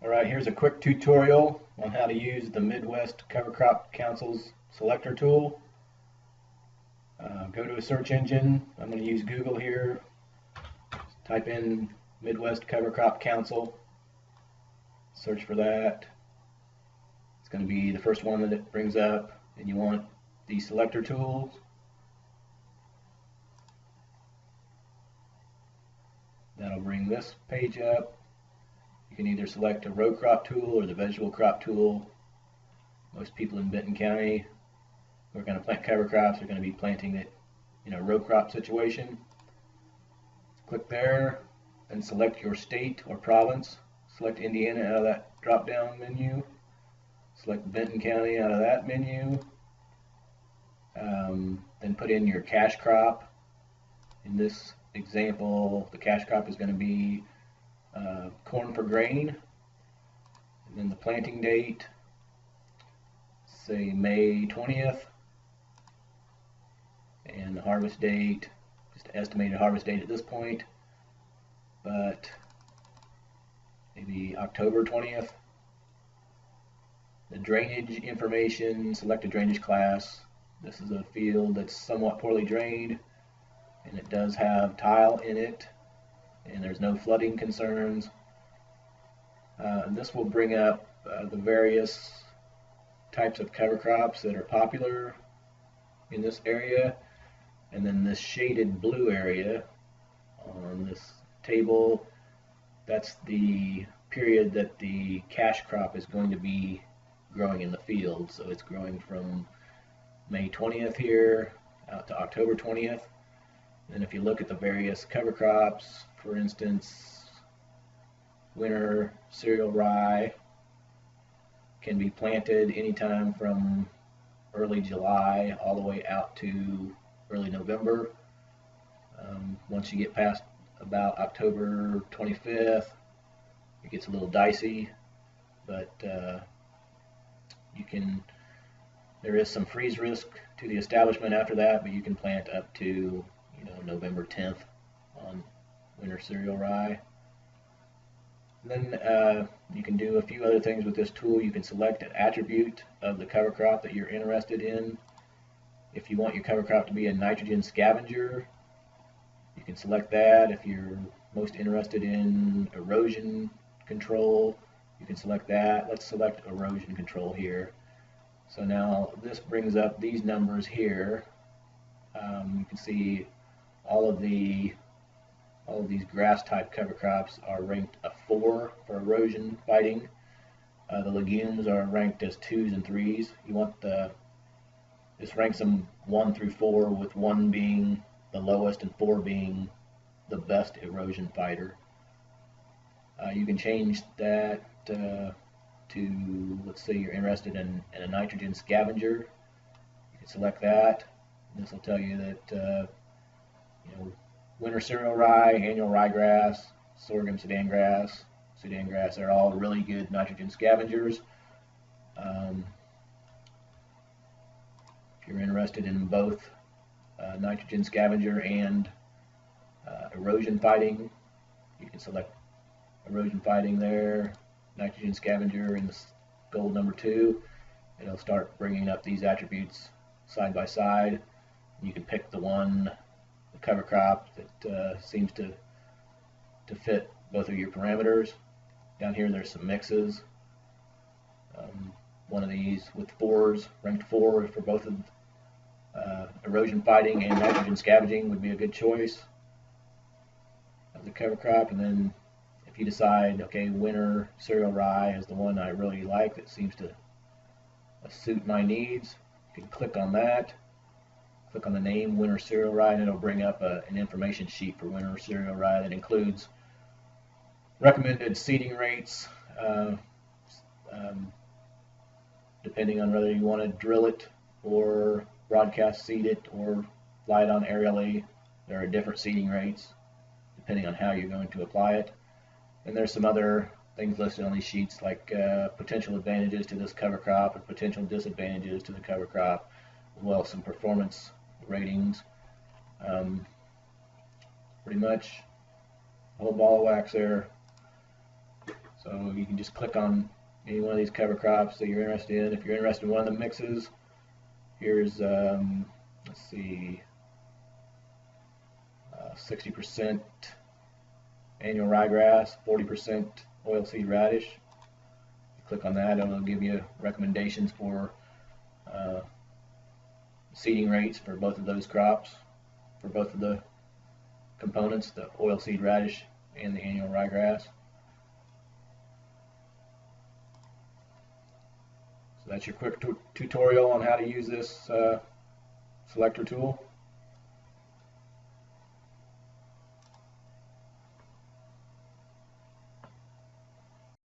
Alright, here's a quick tutorial on how to use the Midwest Cover Crop Council's Selector tool. Go to a search engine. I'm going to use Google here. Type in Midwest Cover Crop Council. Search for that. It's going to be the first one that it brings up, and you want the Selector tools. That'll bring this page up. You can either select a row crop tool or the vegetable crop tool. Most people in Benton County who are going to plant cover crops are going to be planting it in a row crop situation. Click there and select your state or province. Select Indiana out of that drop down menu. Select Benton County out of that menu. Then put in your cash crop. In this example, the cash crop is going to be corn for grain, and then the planting date, say May 20th, and the harvest date, just estimated harvest date at this point, but maybe October 20th. The drainage information, select a drainage class. This is a field that's somewhat poorly drained, and it does have tile in it, and there's no flooding concerns. And this will bring up the various types of cover crops that are popular in this area, and then this shaded blue area on this table, that's the period that the cash crop is going to be growing in the field. So it's growing from May 20th here out to October 20th. And if you look at the various cover crops, for instance, winter cereal rye can be planted anytime from early July all the way out to early November. Once you get past about October 25th, it gets a little dicey, but there is some freeze risk to the establishment after that, but you can plant up to November 10th on winter cereal rye. And then you can do a few other things with this tool. You can select an attribute of the cover crop that you're interested in. If you want your cover crop to be a nitrogen scavenger, you can select that. If you're most interested in erosion control, you can select that. Let's select erosion control here. So now this brings up these numbers here. You can see all of these grass type cover crops are ranked a 4 for erosion fighting. The legumes are ranked as 2s and 3s. This ranks them 1 through 4, with 1 being the lowest and 4 being the best erosion fighter. You can change that to, let's say you're interested in a nitrogen scavenger. You can select that. This will tell you that winter cereal rye, annual ryegrass, sorghum, Sudan grass, they're all really good nitrogen scavengers. If you're interested in both nitrogen scavenger and erosion fighting, you can select erosion fighting there, nitrogen scavenger in the gold number 2. It'll start bringing up these attributes side by side. You can pick the cover crop that seems to fit both of your parameters. Down here there's some mixes. One of these with 4s, ranked 4 for both of erosion fighting and nitrogen scavenging would be a good choice of the cover crop. And then if you decide, okay, winter cereal rye is the one I really like that seems to suit my needs, you can click on that. Click on the name winter cereal rye, and it'll bring up an information sheet for winter cereal rye that includes recommended seeding rates, depending on whether you want to drill it or broadcast seed it or fly it on aerially. There are different seeding rates depending on how you're going to apply it. And there's some other things listed on these sheets, like potential advantages to this cover crop and potential disadvantages to the cover crop, as well as some performance ratings. Pretty much a whole ball of wax there. So you can just click on any one of these cover crops that you're interested in. If you're interested in one of the mixes, here's let's see, 60% annual ryegrass, 40% oilseed radish. Click on that, it'll give you recommendations for seeding rates for both of those crops, for both of the components, the oilseed radish and the annual ryegrass. So that's your quick tutorial on how to use this selector tool.